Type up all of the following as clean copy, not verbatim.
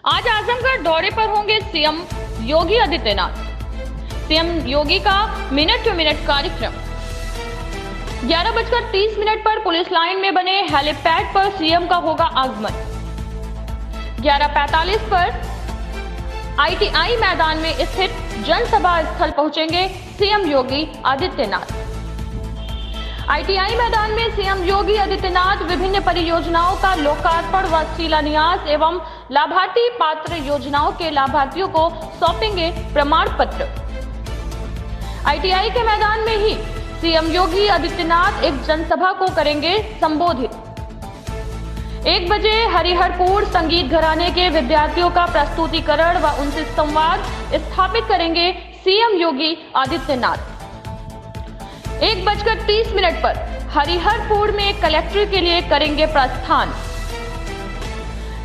आज आजमगढ़ दौरे पर होंगे सीएम योगी आदित्यनाथ। सीएम योगी का मिनट टू मिनट कार्यक्रम। 11:30 पर पुलिस लाइन में बने हेलीपैड पर सीएम का होगा आगमन। 11:45 पर आईटीआई मैदान में स्थित जनसभा स्थल पहुंचेंगे सीएम योगी आदित्यनाथ। आईटीआई मैदान में सीएम योगी आदित्यनाथ विभिन्न परियोजनाओं का लोकार्पण व शिलान्यास एवं लाभार्थी पात्र योजनाओं के लाभार्थियों को सौंपेंगे प्रमाण पत्र। आईटीआई के मैदान में ही सीएम योगी आदित्यनाथ एक जनसभा को करेंगे संबोधित। 1 बजे हरिहरपुर संगीत घराने के विद्यार्थियों का प्रस्तुतिकरण व उनसे संवाद स्थापित करेंगे सीएम योगी आदित्यनाथ। 1:30 पर हरिहरपुर में कलेक्टर के लिए करेंगे प्रस्थान।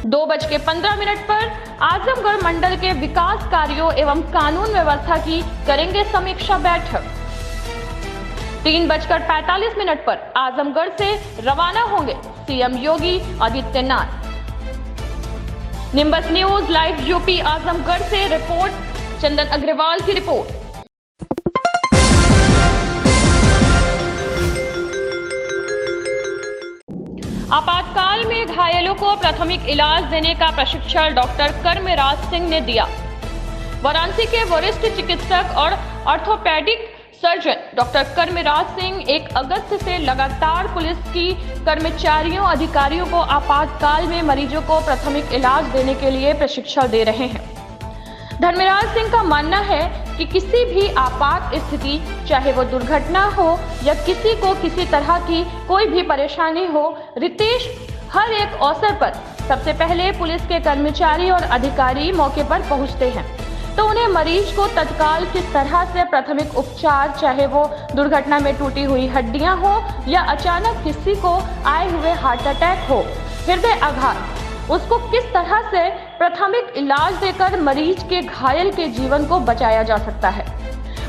2:15 पर आजमगढ़ मंडल के विकास कार्यों एवं कानून व्यवस्था की करेंगे समीक्षा बैठक। 3:45 पर आजमगढ़ से रवाना होंगे CM Yogi Adityanath. Nimbus news live UP Azamgarh से रिपोर्ट चंदन अग्रवाल की रिपोर्ट। आपातकाल में घायलों को प्राथमिक इलाज देने का प्रशिक्षण डॉक्टर कर्मराज सिंह ने दिया। वाराणसी के वरिष्ठ चिकित्सक और ऑर्थोपेडिक सर्जन डॉक्टर कर्मराज सिंह 1 अगस्त से लगातार पुलिस की कर्मचारियों अधिकारियों को आपातकाल में मरीजों को प्राथमिक इलाज देने के लिए प्रशिक्षण दे रहे हैं। धर्मराज सिंह का मानना है कि किसी भी आपात स्थिति, चाहे वो दुर्घटना हो या किसी को किसी तरह की कोई भी परेशानी हो, रितेश हर एक अवसर पर सबसे पहले पुलिस के कर्मचारी और अधिकारी मौके पर पहुंचते हैं तो उन्हें मरीज को तत्काल किस तरह से प्राथमिक उपचार, चाहे वो दुर्घटना में टूटी हुई हड्डियां हो या अचानक किसी को आए हुए हार्ट अटैक हो, हृदय आघात, उसको किस तरह से प्राथमिक इलाज देकर मरीज के घायल के जीवन को बचाया जा सकता है,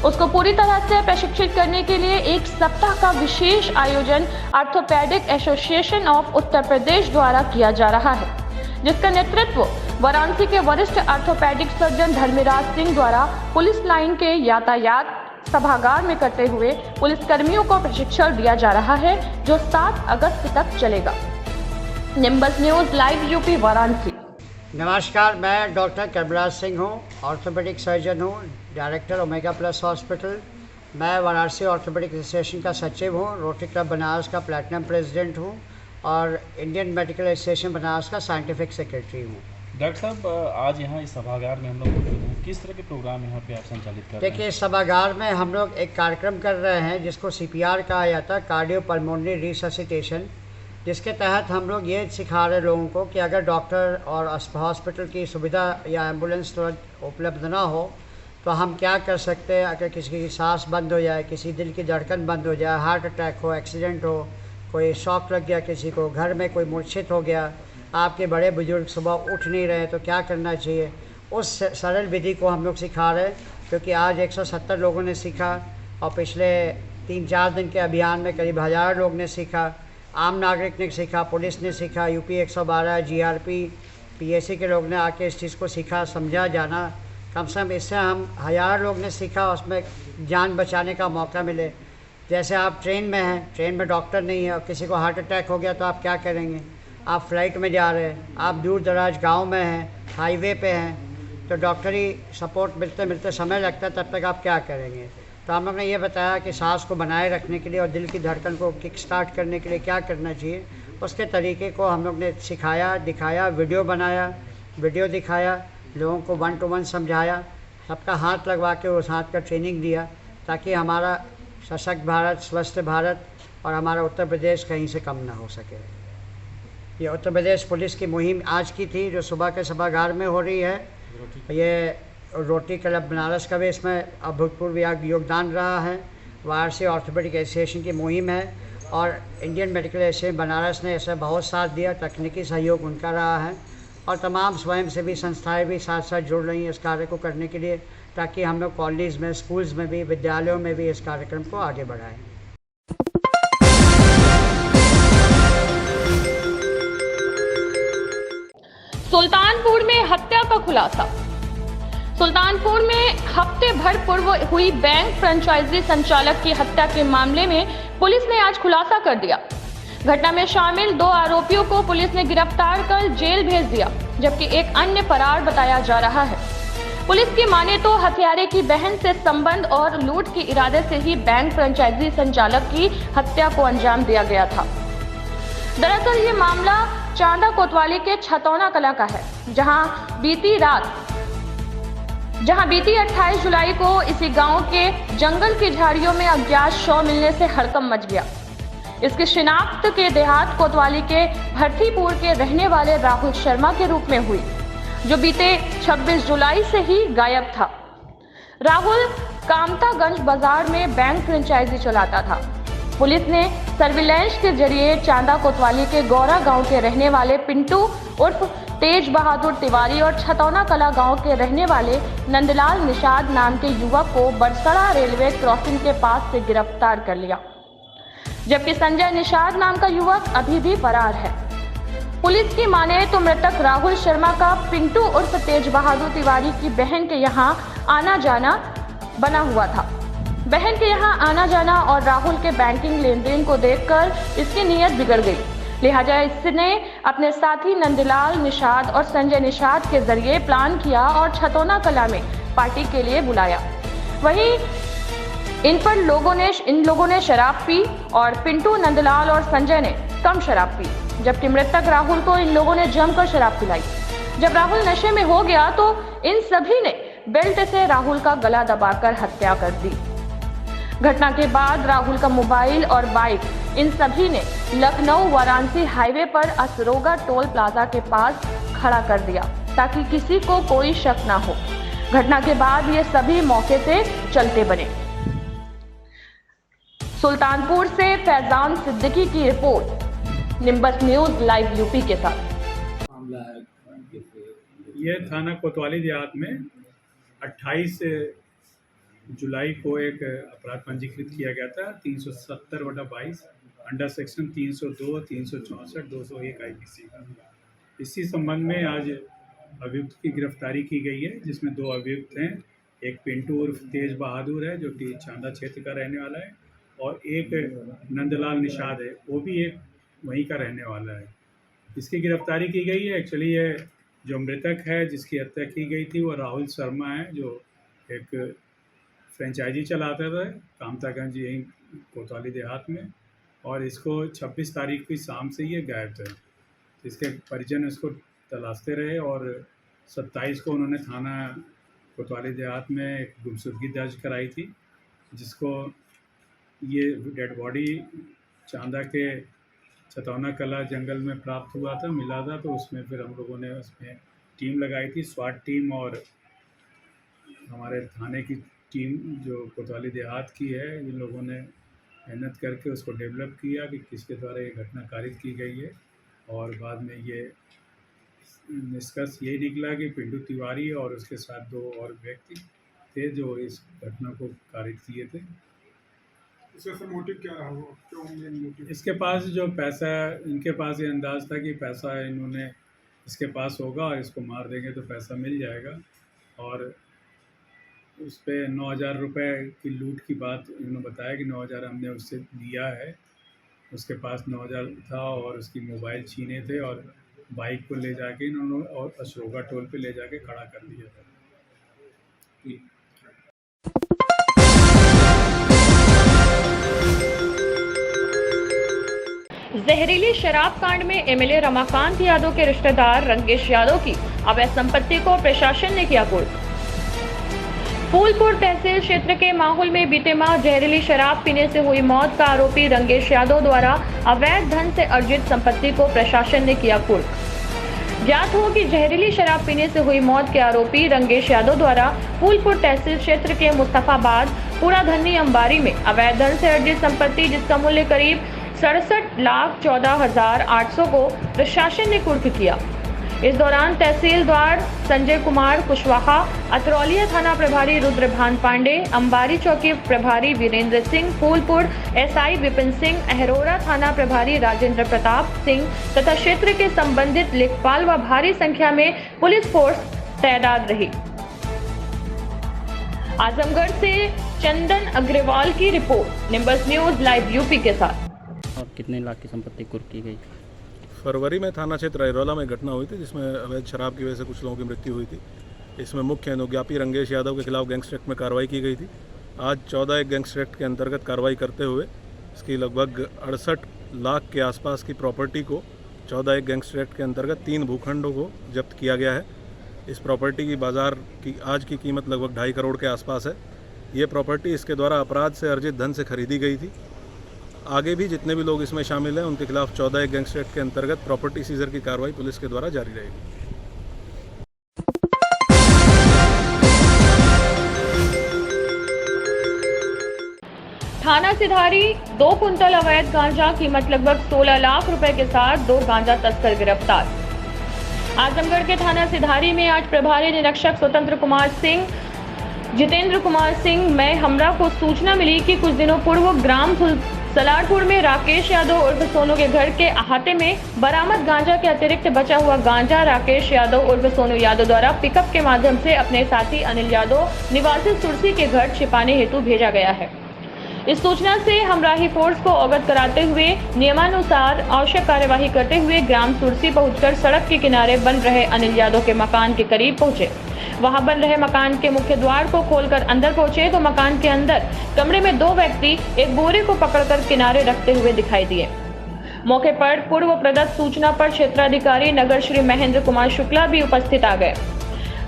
उसको पूरी तरह से प्रशिक्षित करने के लिए 1 सप्ताह का विशेष आयोजन orthopaedic association of Uttar Pradesh द्वारा किया जा रहा है, जिसका नेतृत्व वाराणसी के वरिष्ठ ऑर्थोपेडिक सर्जन धर्मराज सिंह द्वारा पुलिस लाइन के यातायात सभागार में करते हुए पुलिस कर्मियों को प्रशिक्षण दिया जा रहा है, जो 7 अगस्त तक चलेगा। Nimbus news live UP Varanasi. नमस्कार, मैं डॉक्टर कर्मराज सिंह हूँ, ऑर्थोपेडिक सर्जन हूँ, डायरेक्टर ओमेगा प्लस हॉस्पिटल। मैं वाराणसी ऑर्थोपेडिक एसोसिएशन का सचिव हूँ, रोटरी क्लब बनारस का प्लैटिनम प्रेसिडेंट हूँ और इंडियन मेडिकल एसोसिएशन बनारस का साइंटिफिक सेक्रेटरी हूँ। डॉक्टर साहब, आज यहाँ इस सभागार में हम लोग मौजूद हैं, किस तरह के प्रोग्राम यहाँ पे आप संचालित कर रहे हैं? देखिए, इस सभागार में हम लोग एक कार्यक्रम कर रहे हैं जिसको CPR कहा जाता है, कार्डियो पल्मोनरी रिससिटेशन, जिसके तहत हम लोग ये सिखा रहे लोगों को कि अगर डॉक्टर और हॉस्पिटल की सुविधा या एम्बुलेंस तुरंत उपलब्ध ना हो तो हम क्या कर सकते हैं। अगर किसी की सांस बंद हो जाए, किसी दिल की धड़कन बंद हो जाए, हार्ट अटैक हो, एक्सीडेंट हो, कोई शॉक लग गया किसी को, घर में कोई मूर्छित हो गया, आपके बड़े बुजुर्ग सुबह उठ नहीं रहे तो क्या करना चाहिए, उस सरल विधि को हम लोग सिखा रहे हैं। क्योंकि आज 170 लोगों ने सीखा और पिछले 3-4 दिन के अभियान में करीब 1000 लोग ने सीखा, आम नागरिक ने सीखा, पुलिस ने सीखा, यूपी 112, GRP, PAC के लोग ने आके इस चीज़ को सीखा, समझा, जाना। कम से कम इससे हम 1000 लोग ने सीखा, उसमें जान बचाने का मौका मिले। जैसे आप ट्रेन में हैं, ट्रेन में डॉक्टर नहीं है और किसी को हार्ट अटैक हो गया तो आप क्या करेंगे? आप फ्लाइट में जा रहे हैं, आप दूर दराज गाँव में हैं, हाईवे पे हैं, तो डॉक्टरी सपोर्ट मिलते मिलते समय लगता है, तब तक आप क्या करेंगे? तो हम लोग ने ये बताया कि सांस को बनाए रखने के लिए और दिल की धड़कन को किक स्टार्ट करने के लिए क्या करना चाहिए, उसके तरीके को हम लोग ने सिखाया, दिखाया, वीडियो बनाया, वीडियो दिखाया, लोगों को 1 to 1 समझाया, सबका हाथ लगवा के उस हाथ का ट्रेनिंग दिया, ताकि हमारा सशक्त भारत, स्वस्थ भारत और हमारा उत्तर प्रदेश कहीं से कम ना हो सके। ये उत्तर प्रदेश पुलिस की मुहिम आज की थी, जो सुबह के सभागार में हो रही है। ये रोटरी क्लब बनारस का भी इसमें अभूतपूर्व योगदान रहा है। वाराणसी ऑर्थोपेडिक एसोसिएशन की मुहिम है और इंडियन मेडिकल एसोसिएशन बनारस ने इसे बहुत साथ दिया, तकनीकी सहयोग उनका रहा है और तमाम स्वयंसेवी संस्थाएं भी साथ साथ जुड़ रही हैं इस कार्य को करने के लिए, ताकि हम लोग कॉलेज में, स्कूल्स में भी, विद्यालयों में भी इस कार्यक्रम को आगे बढ़ाएं। सुल्तानपुर में हत्या का खुलासा। सुल्तानपुर में हफ्ते भर पूर्व हुई बैंक फ्रेंचाइजी संचालक की हत्या के मामले में पुलिस ने आज खुलासा कर दिया। घटना में शामिल 2 आरोपियों को पुलिस ने गिरफ्तार कर जेल भेज दिया, जबकि एक अन्य फरार बताया जा रहा है। पुलिस की माने तो हत्यारे की बहन से संबंध और लूट के इरादे से ही बैंक फ्रेंचाइजी संचालक की हत्या को अंजाम दिया गया था। दरअसल ये मामला चांदा कोतवाली के छतौना कला का है, जहां बीती 28 जुलाई को इसी गांव के जंगल की झाड़ियों में अज्ञात शव मिलने से हड़कंप मच गया। इसकी शिनाख्त के देहात कोतवाली के भरथीपुर के रहने वाले राहुल शर्मा के रूप में हुई, जो बीते 26 जुलाई से ही गायब था। राहुल कामतागंज बाजार में बैंक फ्रेंचाइजी चलाता था। पुलिस ने सर्विलांस के जरिए चांदा कोतवाली के गौरा गांव के रहने वाले पिंटू उर्फ तेज बहादुर तिवारी और छतौना कला गांव के रहने वाले नंदलाल निषाद नाम के युवक को बरसड़ा रेलवे क्रॉसिंग के पास से गिरफ्तार कर लिया, जबकि संजय निषाद नाम का युवक अभी भी फरार है। पुलिस की माने तो मृतक राहुल शर्मा का पिंटू उर्फ तेज बहादुर तिवारी की बहन के यहां आना जाना बना हुआ था। बहन के यहां आना जाना और राहुल के बैंकिंग लेन देन को देखकर इसकी नीयत बिगड़ गई, लिहाजा इसने अपने साथी नंदलाल निषाद और संजय निषाद के जरिए प्लान किया और छतौना कला में पार्टी के लिए बुलाया। वहीं इन लोगों ने शराब पी और पिंटू, नंदलाल और संजय ने कम शराब पी, जबकि मृतक राहुल को इन लोगों ने जमकर शराब पिलाई। जब राहुल नशे में हो गया तो इन सभी ने बेल्ट से राहुल का गला दबाकर हत्या कर दी। घटना के बाद राहुल का मोबाइल और बाइक इन सभी ने लखनऊ वाराणसी हाईवे पर असरोगा टोल प्लाजा के पास खड़ा कर दिया, ताकि किसी को कोई शक ना हो। घटना के बाद ये सभी मौके से चलते बने। सुल्तानपुर से फैजान सिद्दीकी की report, nimbus news live UP के साथ। यह थाना कोतवाली देहात में 28 जुलाई को एक अपराध पंजीकृत किया गया था 370/22 अंडर सेक्शन 302, 364, 201 IPC का। इसी संबंध में आज अभियुक्त की गिरफ्तारी की गई है, जिसमें 2 अभियुक्त हैं। एक पिंटू उर्फ तेज बहादुर है, जो कि चांदा क्षेत्र का रहने वाला है, और एक नंदलाल निषाद है, वो भी एक वहीं का रहने वाला है। इसकी गिरफ्तारी की गई है। एक्चुअली ये जो मृतक है जिसकी हत्या की गई थी वो राहुल शर्मा है, जो एक फ्रेंचाइजी चलाता था कामतागंज यहीं कोतवाली देहात में, और इसको 26 तारीख की शाम से ये गायब था। इसके परिजन इसको तलाशते रहे और 27 को उन्होंने थाना कोतवाली देहात में एक गुमशुदगी दर्ज कराई थी, जिसको ये डेड बॉडी चांदा के छतौना कला जंगल में प्राप्त हुआ था, मिला था। तो उसमें फिर हम लोगों ने उसमें टीम लगाई थी, स्वाट टीम और हमारे थाने की टीम जो कोतवाली देहात की है। इन लोगों ने मेहनत करके उसको डेवलप किया कि किसके द्वारा ये घटना कारित की गई है, और बाद में ये निष्कर्ष यही निकला कि पिंटू तिवारी और उसके साथ 2 और व्यक्ति थे जो इस घटना को कारित किए थे। इसका मोटिव क्या रहा? क्यों मेन मोटिव? इसके पास जो पैसा, इनके पास ये अंदाज़ था कि पैसा इन्होंने इसके पास होगा और इसको मार देंगे तो पैसा मिल जाएगा, और उस पर 9,000 रुपये की लूट की बात इन्होंने बताया कि 9,000 हमने उससे लिया है। उसके पास 9,000 था और उसकी मोबाइल छीने थे, और बाइक को ले जाके इन्होंने और असरोगा टोल पे ले जाके खड़ा कर दिया था। जहरीली शराब कांड में एमएलए रमाकांत यादव के रिश्तेदार रंगेश यादव की अवैध संपत्ति को प्रशासन ने किया कुर्क। फूलपुर तहसील क्षेत्र के माहौल में बीते माह जहरीली शराब पीने से हुई मौत का आरोपी रंगेश यादव द्वारा अवैध धन से अर्जित संपत्ति को प्रशासन ने किया कुर्क। ज्ञात हो कि जहरीली शराब पीने से हुई मौत के आरोपी रंगेश यादव द्वारा फूलपुर तहसील क्षेत्र के मुस्तफाबाद पूरा धन्नी अंबारी में अवैध धन से अर्जित संपत्ति, जिसका मूल्य करीब 67,14,800 को प्रशासन ने कुर्क किया। इस दौरान तहसीलदार संजय कुमार कुशवाहा, अतरौलिया थाना प्रभारी रुद्रभान पांडे, अंबारी चौकी प्रभारी वीरेंद्र सिंह, फूलपुर एसआई विपिन सिंह, अहरोरा थाना प्रभारी राजेंद्र प्रताप सिंह तथा क्षेत्र के संबंधित लेखपाल व भारी संख्या में पुलिस फोर्स तादाद रही। आजमगढ़ से चंदन अग्रवाल की report, nimbus news live UP के साथ। और कितने लाख की संपत्ति कुर्क की गई? फरवरी में थाना क्षेत्र अहिरौला में घटना हुई थी जिसमें अवैध शराब की वजह से कुछ लोगों की मृत्यु हुई थी। इसमें मुख्य अनुज्ञापी रंगेश यादव के खिलाफ गैंगस्टर एक्ट में कार्रवाई की गई थी। आज 14 एक गैंगस्टर एक्ट के अंतर्गत कार्रवाई करते हुए इसकी लगभग 68 लाख के आसपास की प्रॉपर्टी को 14 एक गैंगस्टर एक्ट के अंतर्गत 3 भूखंडों को जब्त किया गया है। इस प्रॉपर्टी की बाजार की आज की कीमत लगभग 2.5 करोड़ के आसपास है। ये प्रॉपर्टी इसके द्वारा अपराध से अर्जित धन से खरीदी गई थी। आगे भी जितने भी लोग इसमें शामिल हैं उनके खिलाफ 14 एक गैंगस्टर एक्ट के अंतर्गत प्रॉपर्टी सीजर की कार्रवाई पुलिस के द्वारा जारी रहेगी। थाना सिधारी 2 कुंतल अवैध गांजा कीमत लगभग 16 लाख रुपए के साथ 2 गांजा तस्कर गिरफ्तार। आजमगढ़ के थाना सिधारी में आज प्रभारी निरीक्षक स्वतंत्र कुमार सिंह, जितेंद्र कुमार सिंह में हमरा को सूचना मिली कि कुछ दिनों पूर्व ग्राम सलारपुर में राकेश यादव उर्फ सोनू के घर के अहाते में बरामद गांजा के अतिरिक्त बचा हुआ गांजा राकेश यादव उर्फ सोनू यादव द्वारा पिकअप के माध्यम से अपने साथी अनिल यादव निवासी सुरसी के घर छिपाने हेतु भेजा गया है। इस सूचना से हमराही फोर्स को अवगत कराते हुए नियमानुसार आवश्यक कार्यवाही करते हुए ग्राम सुरसी पहुंचकर सड़क के किनारे बन रहे अनिल यादव के मकान के करीब पहुंचे। वहां बन रहे मकान के मुख्य द्वार को खोलकर अंदर पहुंचे तो मकान के अंदर कमरे में 2 व्यक्ति एक बोरे को पकड़कर किनारे रखते हुए दिखाई दिए। मौके पर पूर्व प्रदत्त सूचना पर क्षेत्राधिकारी नगर श्री महेंद्र कुमार शुक्ला भी उपस्थित आ गए।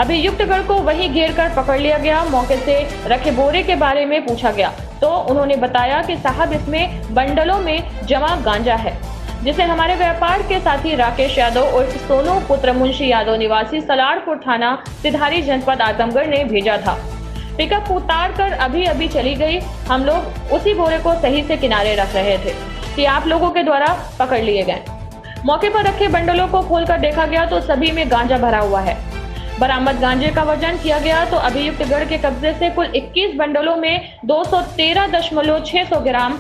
अभियुक्तगण को वहीं घेर कर पकड़ लिया गया। मौके से रखे बोरे के बारे में पूछा गया तो उन्होंने बताया कि साहब इसमें बंडलों में जमा गांजा है जिसे हमारे व्यापार के साथी राकेश यादव उर्फ सोनू पुत्र मुंशी यादव निवासी सलारपुर थाना सिधारी जनपद आजमगढ़ ने भेजा था। पिकअप उतार कर अभी चली गई। हम लोग उसी बोरे को सही से किनारे रख रहे थे कि आप लोगों के द्वारा पकड़ लिए गए। मौके पर रखे बंडलों को खोलकर देखा गया तो सभी में गांजा भरा हुआ है। बरामद गांजे का वजन किया गया तो अभियुक्त गढ़ के कब्जे से कुल 21 बंडलों में 213.600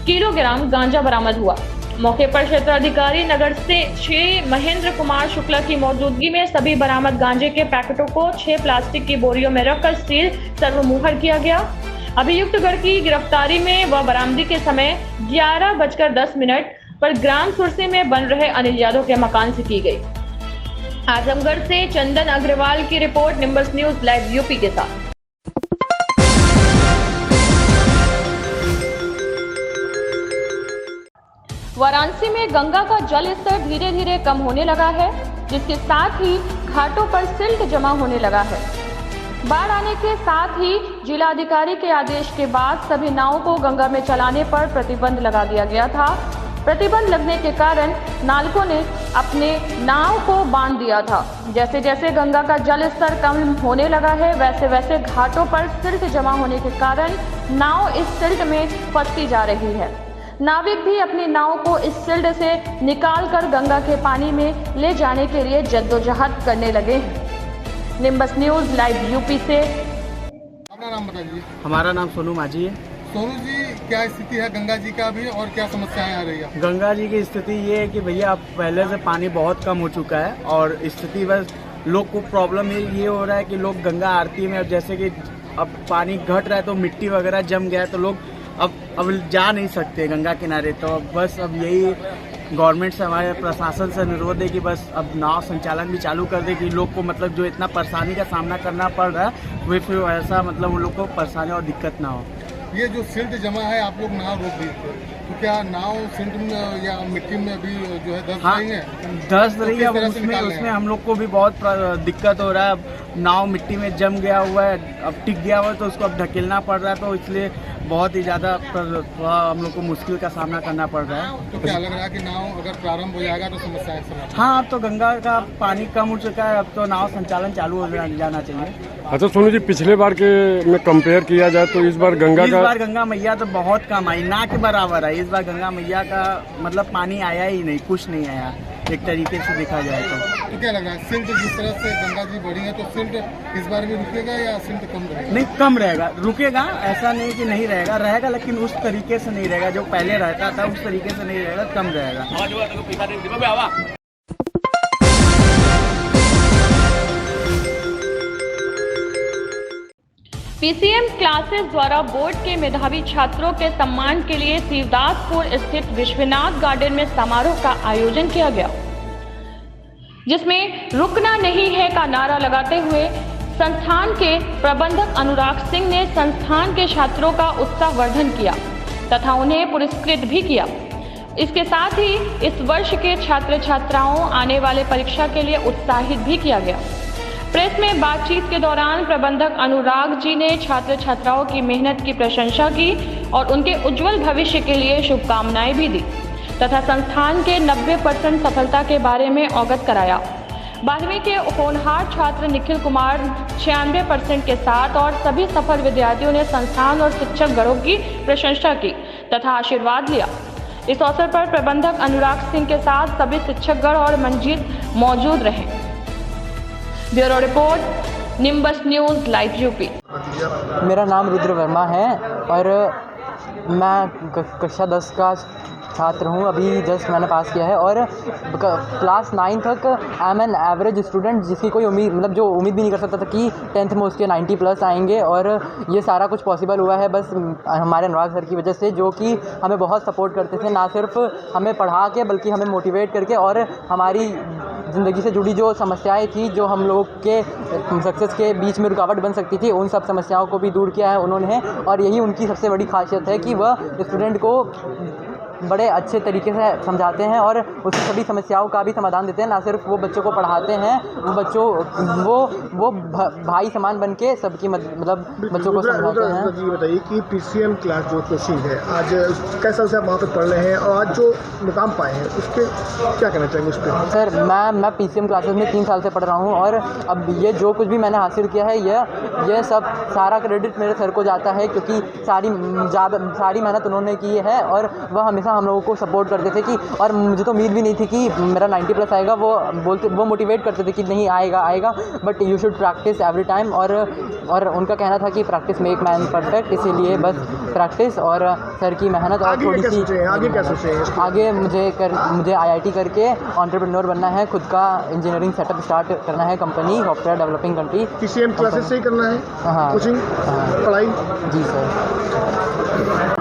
किलोग्राम गांजा बरामद हुआ। मौके पर क्षेत्राधिकारी नगर से श्री महेंद्र कुमार शुक्ला की मौजूदगी में सभी बरामद गांजे के पैकेटों को 6 प्लास्टिक की बोरियों में रखकर सील सर्वमुहर किया गया। अभियुक्त गढ़ की गिरफ्तारी में व बरामदी के समय 11:10 पर ग्राम सुरसी में बन रहे अनिल यादव के मकान से की गई। आजमगढ़ से चंदन अग्रवाल की report, nimbus news live UP के साथ। वाराणसी में गंगा का जल स्तर धीरे धीरे कम होने लगा है, जिसके साथ ही घाटों पर सिल्ट जमा होने लगा है। बाढ़ आने के साथ ही जिलाधिकारी के आदेश के बाद सभी नावों को गंगा में चलाने पर प्रतिबंध लगा दिया गया था। प्रतिबंध लगने के कारण नालकों ने अपने नाव को बांध दिया था। जैसे जैसे गंगा का जल स्तर कम होने लगा है वैसे वैसे घाटों पर सिल्ट जमा होने के कारण नाव इस सिल्ट में फंसती जा रही है। नाविक भी अपनी नाव को इस सिल्ट से निकालकर गंगा के पानी में ले जाने के लिए जद्दोजहद करने लगे हैं। निम्बस न्यूज लाइव यूपी से। अपना नाम बताइए। हमारा नाम सोनू माझी है। सोनू जी, क्या स्थिति है गंगा जी का अभी और क्या समस्याएं आ रही है? गंगा जी की स्थिति ये है कि भैया अब पहले से पानी बहुत कम हो चुका है और स्थिति बस लोग को प्रॉब्लम ये हो रहा है कि लोग गंगा आरती में अब जैसे कि अब पानी घट रहा है तो मिट्टी वगैरह जम गया है तो लोग अब जा नहीं सकते गंगा किनारे। तो बस अब यही गवर्नमेंट से हमारे प्रशासन से अनुरोध है कि बस अब नाव संचालन भी चालू कर दे कि लोग को मतलब जो इतना परेशानी का सामना करना पड़ रहा है वो फिर ऐसा मतलब उन लोग को परेशानी और दिक्कत ना हो। ये जो सिल्ट जमा है आप लोग नाव रोक दिए थे तो क्या नाव सिल्ट में या मिट्टी में अभी जो है धंस रही है? धंस रही है। उसमें हम लोग को भी बहुत दिक्कत हो रहा है। अब नाव मिट्टी में जम गया हुआ है, अब टिक गया हुआ है तो उसको अब ढकेलना पड़ रहा है तो इसलिए बहुत ही ज़्यादा थोड़ा हम लोग को मुश्किल का सामना करना पड़ रहा है। तो क्या लग रहा है कि नाव अगर प्रारंभ हो जाएगा तो समस्याएं समाप्त? हाँ, अब तो गंगा का पानी कम हो चुका है, अब तो नाव संचालन चालू हो जाना चाहिए। अच्छा सोनू जी, पिछले बार के में कंपेयर किया जाए तो इस बार गंगा मैया तो बहुत कम आई, ना के बराबर है। इस बार गंगा मैया का मतलब पानी आया ही नहीं, कुछ नहीं आया एक तरीके से देखा जाए तो क्या लग रहा है सिल्ट जिस तरह से गंगा जी बढ़ी है तो सिल्ट इस बार भी रुकेगा या सिल्ट कम रहेगा? नहीं, कम रहेगा। रुकेगा ऐसा नहीं कि नहीं रहेगा लेकिन उस तरीके से नहीं रहेगा जो पहले रहता था, उस तरीके से नहीं रहेगा, कम रहेगा। पीसीएम क्लासेस द्वारा बोर्ड के मेधावी छात्रों के सम्मान के लिए शिवदासपुर स्थित विश्वनाथ गार्डन में समारोह का आयोजन किया गया, जिसमें रुकना नहीं है का नारा लगाते हुए संस्थान के प्रबंधक अनुराग सिंह ने संस्थान के छात्रों का उत्साहवर्धन किया तथा उन्हें पुरस्कृत भी किया। इसके साथ ही इस वर्ष के छात्र छात्राओं आने वाले परीक्षा के लिए उत्साहित भी किया गया। प्रेस में बातचीत के दौरान प्रबंधक अनुराग जी ने छात्र छात्राओं की मेहनत की प्रशंसा की और उनके उज्जवल भविष्य के लिए शुभकामनाएं भी दी तथा संस्थान के 90% सफलता के बारे में अवगत कराया। 12वीं के होनहार छात्र निखिल कुमार 96% के साथ और सभी सफल विद्यार्थियों ने संस्थान और शिक्षक गणों की प्रशंसा की तथा आशीर्वाद लिया। इस अवसर पर प्रबंधक अनुराग सिंह के साथ सभी शिक्षकगण और मंजिल मौजूद रहे। Bureau report, nimbus news live UP. मेरा नाम रुद्र वर्मा है और मैं कक्षा 10 का छात्र हूँ। अभी जस्ट मैंने पास किया है और क्लास 9 तक I am an average student, जिसकी कोई उम्मीद जो उम्मीद भी नहीं कर सकता था कि 10th में उसके 90+ आएंगे। और ये सारा कुछ पॉसिबल हुआ है बस हमारे अनुराग सर की वजह से, जो कि हमें बहुत सपोर्ट करते थे, ना सिर्फ हमें पढ़ा के बल्कि हमें मोटिवेट करके और हमारी ज़िंदगी से जुड़ी जो समस्याएं थी, जो हम लोग के सक्सेस के बीच में रुकावट बन सकती थी, उन सब समस्याओं को भी दूर किया है उन्होंने। और यही उनकी सबसे बड़ी खासियत है कि वह स्टूडेंट को बड़े अच्छे तरीके से समझाते हैं और उसकी सभी समस्याओं का भी समाधान देते हैं। ना सिर्फ वो बच्चों को पढ़ाते हैं, वो भाई समान बन के सबकी मतलब बच्चों को समझाते हैं। जी बताइए कि पीसीएम क्लास जो कोचिंग है, आज कैसा से आप वहाँ पर पढ़ रहे हैं और आज जो मुकाम पाए हैं उसके क्या कहना चाहेंगे उस पर? सर मैं पीसीएम क्लासेस में 3 साल से पढ़ रहा हूँ और अब ये जो कुछ भी मैंने हासिल किया है ये सब सारा क्रेडिट मेरे सर को जाता है, क्योंकि सारी मेहनत उन्होंने की है और वह हमेशा हम लोगों को सपोर्ट करते थे कि, और मुझे तो उम्मीद भी नहीं थी कि मेरा 90+ आएगा। वो मोटिवेट करते थे कि नहीं आएगा but you should practice every time. और उनका कहना था कि प्रैक्टिस मेक मैन परफेक्ट, इसीलिए बस प्रैक्टिस और सर की मेहनत और थोड़ी सी आगे मुझे IIT करके एंटरप्रेन्योर बनना है, खुद का इंजीनियरिंग सेटअप स्टार्ट करना है, company software developing country. PCM classes से ही करना है? हाँ, कोचिंग पढ़ाई। जी सर।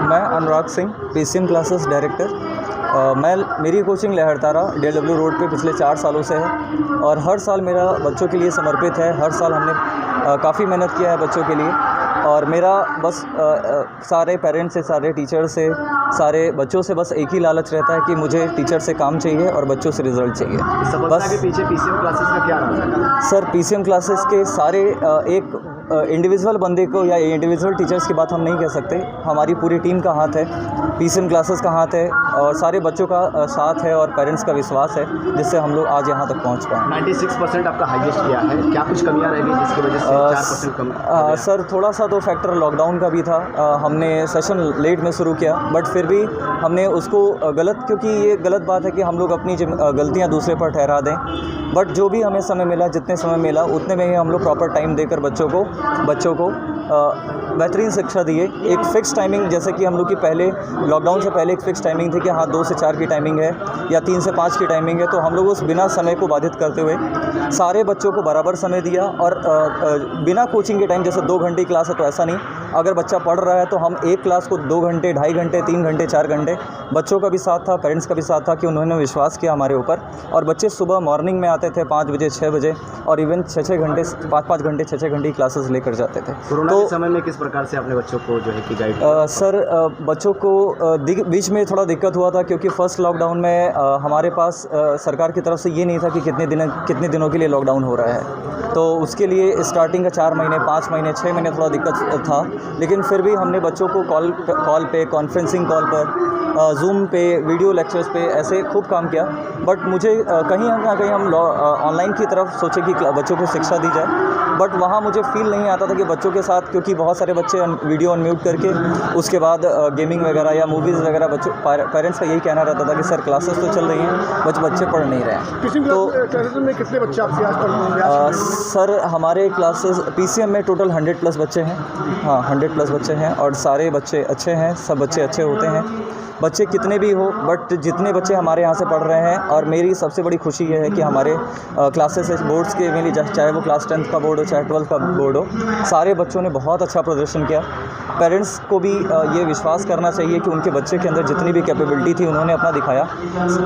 मैं Anurag Singh, PCM classes director. मेरी कोचिंग लहरतारा DLW रोड पे पिछले 4 सालों से है और हर साल मेरा बच्चों के लिए समर्पित है। हर साल हमने काफ़ी मेहनत किया है बच्चों के लिए और मेरा बस सारे पेरेंट्स से, सारे टीचर से, सारे बच्चों से बस एक ही लालच रहता है कि मुझे टीचर से काम चाहिए और बच्चों से रिजल्ट चाहिए। बस के पीछे पीसीएम क्लासेस का क्या राज है? सर पीसीएम क्लासेस के सारे एक इंडिविजुअल बंदे को या इंडिविजुअल टीचर्स की बात हम नहीं कह सकते, हमारी पूरी टीम का हाथ है, पीसीएम क्लासेस का हाथ है और सारे बच्चों का साथ है और पेरेंट्स का विश्वास है, जिससे हम लोग आज यहाँ तक पहुँच पाए। 96% आपका हाईएस्ट गया है, क्या कुछ कमियाँ रह गई जिसकी वजह से 4% कम? सर थोड़ा सा तो फैक्टर लॉकडाउन का भी था। हमने सेशन लेट में शुरू किया बट फिर भी हमने उसको गलत, क्योंकि ये गलत बात है कि हम लोग अपनी गलतियाँ दूसरे पर ठहरा दें, बट जो भी हमें समय मिला, जितने समय मिला उतने में ही हम लोग प्रॉपर टाइम देकर बच्चों को बेहतरीन शिक्षा दिए। एक फ़िक्स टाइमिंग, जैसे कि हम लोग की पहले लॉकडाउन से पहले एक फ़िक्स टाइमिंग थी कि हाँ 2 से 4 की टाइमिंग है या 3 से 5 की टाइमिंग है, तो हम लोग उस बिना समय को बाधित करते हुए सारे बच्चों को बराबर समय दिया और बिना कोचिंग के टाइम, जैसे 2 घंटे क्लास है तो ऐसा नहीं, अगर बच्चा पढ़ रहा है तो हम एक क्लास को 2 घंटे, 2.5 घंटे, 3 घंटे, 4 घंटे, बच्चों का भी साथ था, पेरेंट्स का भी साथ था कि उन्होंने विश्वास किया हमारे ऊपर। और बच्चे सुबह मॉर्निंग में आते थे 5 बजे, 6 बजे और इवन 6-6 घंटे, 5-5 घंटे, 6-6 घंटे क्लासेस लेकर जाते थे। कोरोना के समय में किस प्रकार से अपने बच्चों को जो है कि गाइड? सर बच्चों को बीच में थोड़ा दिक्कत हुआ था, क्योंकि फर्स्ट लॉकडाउन में हमारे पास सरकार की तरफ से ये नहीं था कि कितने दिनों के लिए लॉकडाउन हो रहा है, तो उसके लिए स्टार्टिंग का 4 महीने, 5 महीने, 6 महीने थोड़ा दिक्कत था, लेकिन फिर भी हमने बच्चों को कॉल पे, कॉन्फ्रेंसिंग कॉल पर, जूम पे, वीडियो लेक्चर्स पे ऐसे खूब काम किया। बट मुझे कहीं ना कहीं हम ऑनलाइन की तरफ सोचे कि बच्चों को शिक्षा दी जाए, बट वहाँ मुझे फील नहीं आता था कि बच्चों के साथ, क्योंकि बहुत सारे बच्चे वीडियो अनम्यूट करके उसके बाद गेमिंग वगैरह या मूवीज़ वगैरह बच्चों, पेरेंट्स का यही कहना रहता था कि सर क्लासेस तो चल रही हैं, बच्चे पढ़ नहीं रहे हैं। तो क्लासेस में कितने बच्चे आपसे आज पढ़ रहे हैं? सर हमारे क्लासेस पीसीएम में टोटल 100+ बच्चे हैं। हाँ 100+ बच्चे हैं और सारे बच्चे अच्छे हैं, सब बच्चे अच्छे होते हैं। बच्चे कितने भी हो, बट जितने बच्चे हमारे यहाँ से पढ़ रहे हैं, और मेरी सबसे बड़ी खुशी ये है कि हमारे क्लासेस बोर्ड्स के मेरी चाहे वो क्लास 10th का बोर्ड हो चाहे 12th का बोर्ड हो, सारे बच्चों ने बहुत अच्छा प्रदर्शन किया। पेरेंट्स को भी ये विश्वास करना चाहिए कि उनके बच्चे के अंदर जितनी भी कैपेबिलिटी थी उन्होंने अपना दिखाया।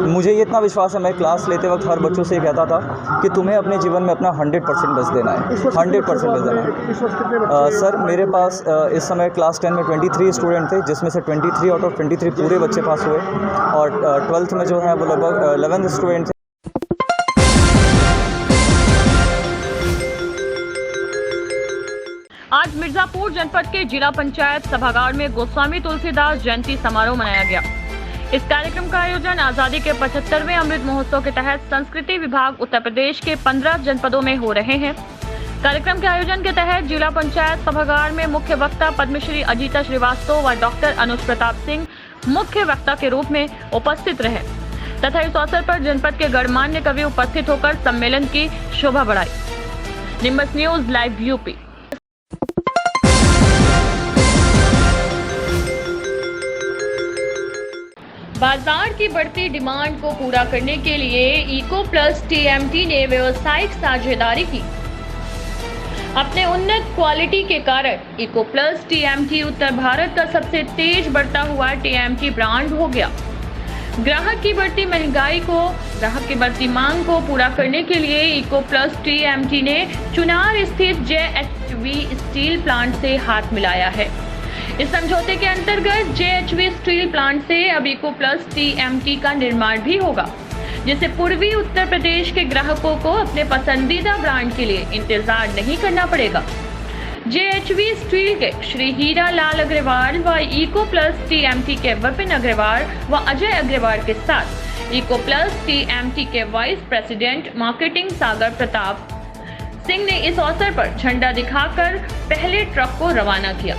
मुझे ये इतना विश्वास है, मैं क्लास लेते वक्त हर बच्चों से कहता था कि तुम्हें अपने जीवन में अपना 100% बेस्ट देना है, 100% बेस्ट देना है। सर मेरे पास इस समय क्लास 10 में 23 स्टूडेंट थे, जिसमें से 23 आउट ऑफ 23 पूरे बच्चे पास हुए, और 12th में जो है वो लगभग 11 स्टूडेंट थे। आज मिर्जापुर जनपद के जिला पंचायत सभागार में गोस्वामी तुलसीदास जयंती समारोह मनाया गया। इस कार्यक्रम का आयोजन आजादी के 75वें अमृत महोत्सव के तहत संस्कृति विभाग उत्तर प्रदेश के 15 जनपदों में हो रहे हैं। कार्यक्रम के आयोजन के तहत जिला पंचायत सभागार में मुख्य वक्ता पद्मश्री अजीता श्रीवास्तव व डॉक्टर अनुज प्रताप सिंह मुख्य वक्ता के रूप में उपस्थित रहे तथा इस अवसर पर जनपद के गणमान्य कवि उपस्थित होकर सम्मेलन की शोभा बढ़ाई। Nimbus news live UP. बाजार की बढ़ती डिमांड को पूरा करने के लिए इको प्लस टीएमटी ने व्यावसायिक साझेदारी की। अपने उन्नत क्वालिटी के कारण इको प्लस टीएमटी उत्तर भारत का सबसे तेज बढ़ता हुआ टीएमटी ब्रांड हो गया। ग्राहक की बढ़ती मांग को पूरा करने के लिए इको प्लस टीएमटी ने चुनार स्थित JHV स्टील प्लांट से हाथ मिलाया है। इस समझौते के अंतर्गत JHV स्टील प्लांट से अब इको प्लस टीएमटी का निर्माण भी होगा, जिससे पूर्वी उत्तर प्रदेश के ग्राहकों को अपने पसंदीदा ब्रांड के लिए इंतजार नहीं करना पड़ेगा। JHV स्टील के श्री हीरा लाल अग्रवाल व इको प्लस टीएमटी के विपिन अग्रवाल व अजय अग्रवाल के साथ इको प्लस टीएमटी के वाइस प्रेसिडेंट मार्केटिंग सागर प्रताप सिंह ने इस अवसर पर झंडा दिखाकर पहले ट्रक को रवाना किया।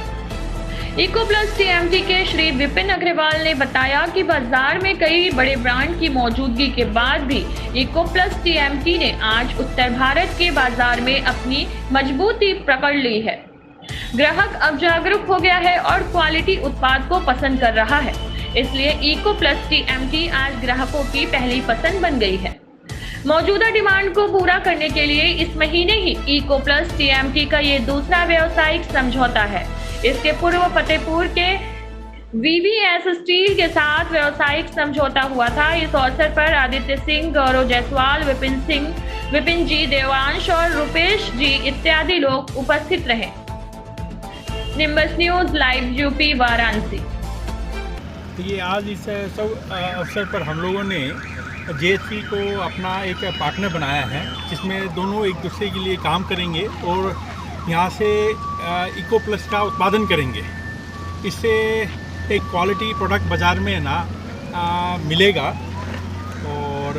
इको प्लस टीएमटी के श्री विपिन अग्रवाल ने बताया कि बाजार में कई बड़े ब्रांड की मौजूदगी के बाद भी इको प्लस टीएमटी ने आज उत्तर भारत के बाजार में अपनी मजबूती पकड़ ली है। ग्राहक अब जागरूक हो गया है और क्वालिटी उत्पाद को पसंद कर रहा है, इसलिए इको प्लस टीएमटी आज ग्राहकों की पहली पसंद बन गई है। मौजूदा डिमांड को पूरा करने के लिए इस महीने ही इको प्लस टीएमटी का ये दूसरा व्यावसायिक समझौता है। इसके पूर्व फतेहपुर के VVS स्टील के साथ व्यावसायिक समझौता हुआ था। इस अवसर पर आदित्य सिंह, गौरव जायसवाल, विपिन जी, देवांश और रुपेश जी इत्यादि लोग उपस्थित रहे। Nimbus news live UP Varanasi. तो ये आज इस अवसर पर हम लोगों ने JHV को अपना एक पार्टनर बनाया है, जिसमें दोनों एक दूसरे के लिए काम करेंगे और यहाँ से इको प्लस का उत्पादन करेंगे। इससे एक क्वालिटी प्रोडक्ट बाज़ार में मिलेगा और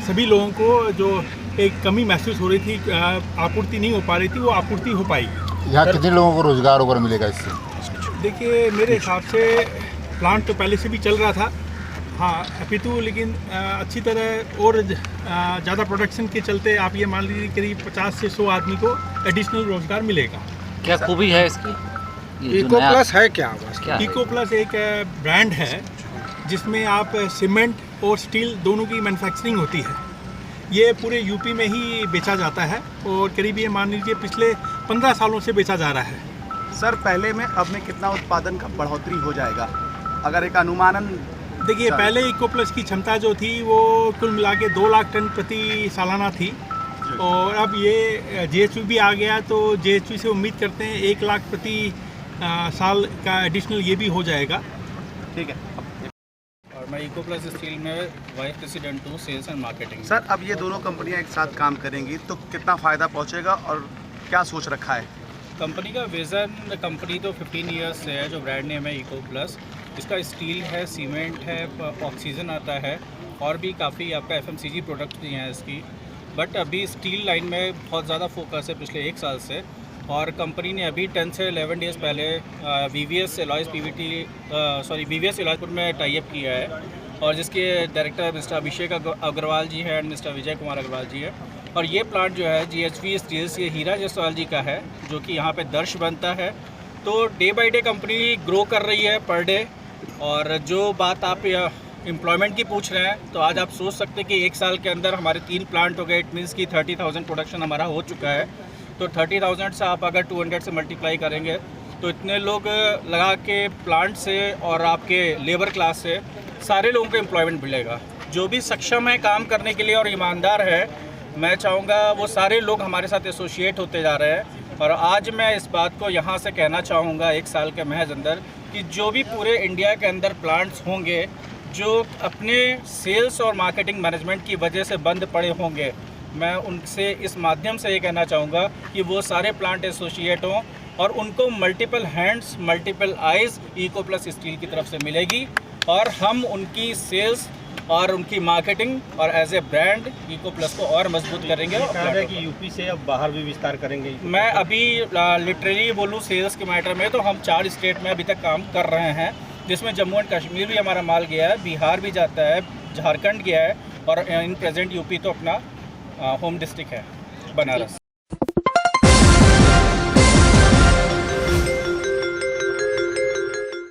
सभी लोगों को जो एक कमी महसूस हो रही थी, आपूर्ति नहीं हो पा रही थी, वो आपूर्ति हो पाएगी। यहाँ कितने लोगों को रोज़गार वगैरह मिलेगा इससे? देखिए, मेरे हिसाब से प्लांट तो पहले से भी चल रहा था, हाँ अपितु, लेकिन अच्छी तरह और ज़्यादा प्रोडक्शन के चलते आप ये मान लीजिए करीब 50 से 100 आदमी को एडिशनल रोज़गार मिलेगा। क्या खूबी है इसकी? इको प्लस है क्या? इको प्लस एक ब्रांड है जिसमें आप सीमेंट और स्टील दोनों की मैन्युफैक्चरिंग होती है। ये पूरे यूपी में ही बेचा जाता है और करीब ये मान लीजिए पिछले 15 सालों से बेचा जा रहा है। सर, पहले में अब में कितना उत्पादन का बढ़ोतरी हो जाएगा, अगर एक अनुमानन? देखिए, पहले इको प्लस की क्षमता जो थी वो कुल मिला के 2 लाख टन प्रति सालाना थी और अब ये JHV भी आ गया, तो JHV से उम्मीद करते हैं 1 लाख प्रति साल का एडिशनल ये भी हो जाएगा। ठीक है। और मैं इको प्लस स्टील में वाइस प्रेसिडेंट हूँ सेल्स एंड मार्केटिंग। सर, अब ये दोनों कंपनियां एक साथ काम करेंगी तो कितना फ़ायदा पहुंचेगा और क्या सोच रखा है? कंपनी का विज़न, कंपनी तो 15 ईयर्स से है, जो ब्रांड नेम है इको प्लस। इसका स्टील है, सीमेंट है, ऑक्सीजन आता है और भी काफ़ी आपका FMCG प्रोडक्ट भी हैं इसकी। बट अभी स्टील लाइन में बहुत ज़्यादा फोकस है पिछले 1 साल से, और कंपनी ने अभी 10 से 11 डेज़ पहले VVS एलॉयपुर में टाई अप किया है और जिसके डायरेक्टर मिस्टर अभिषेक अग्रवाल जी हैं एंड मिस्टर विजय कुमार अग्रवाल जी हैं। और ये प्लांट जो है JHV स्टील्स, ये हीरा जायसवाल जी का है, जो कि यहाँ पे दर्श बनता है तो day by day company grow कर रही है पर डे। और जो बात आप एम्प्लॉयमेंट की पूछ रहे हैं, तो आज आप सोच सकते हैं कि 1 साल के अंदर हमारे 3 प्लांट हो गए। इट मीन्स कि 30,000 प्रोडक्शन हमारा हो चुका है। तो 30,000 से आप अगर 200 से मल्टीप्लाई करेंगे तो इतने लोग लगा के प्लांट से और आपके लेबर क्लास से सारे लोगों को एम्प्लॉयमेंट मिलेगा। जो भी सक्षम है काम करने के लिए और ईमानदार है, मैं चाहूँगा वो सारे लोग हमारे साथ एसोसिएट होते जा रहे हैं। और आज मैं इस बात को यहाँ से कहना चाहूँगा 1 साल के महज अंदर कि जो भी पूरे इंडिया के अंदर प्लांट्स होंगे जो अपने सेल्स और मार्केटिंग मैनेजमेंट की वजह से बंद पड़े होंगे, मैं उनसे इस माध्यम से ये कहना चाहूँगा कि वो सारे प्लांट एसोसिएट हों और उनको multiple hands multiple eyes eco plus steel की तरफ से मिलेगी और हम उनकी सेल्स और उनकी मार्केटिंग और as a brand eco plus को और मजबूत करेंगे। है कि यूपी से अब बाहर भी विस्तार करेंगे। मैं अभी लिटरली बोलूँ सेल्स के मैटर में तो हम 4 स्टेट में अभी तक काम कर रहे हैं, जिसमें जम्मू एंड कश्मीर भी हमारा माल गया है, बिहार भी जाता है, झारखंड गया है और इन प्रेजेंट यूपी तो अपना होम डिस्ट्रिक्ट है बनारस।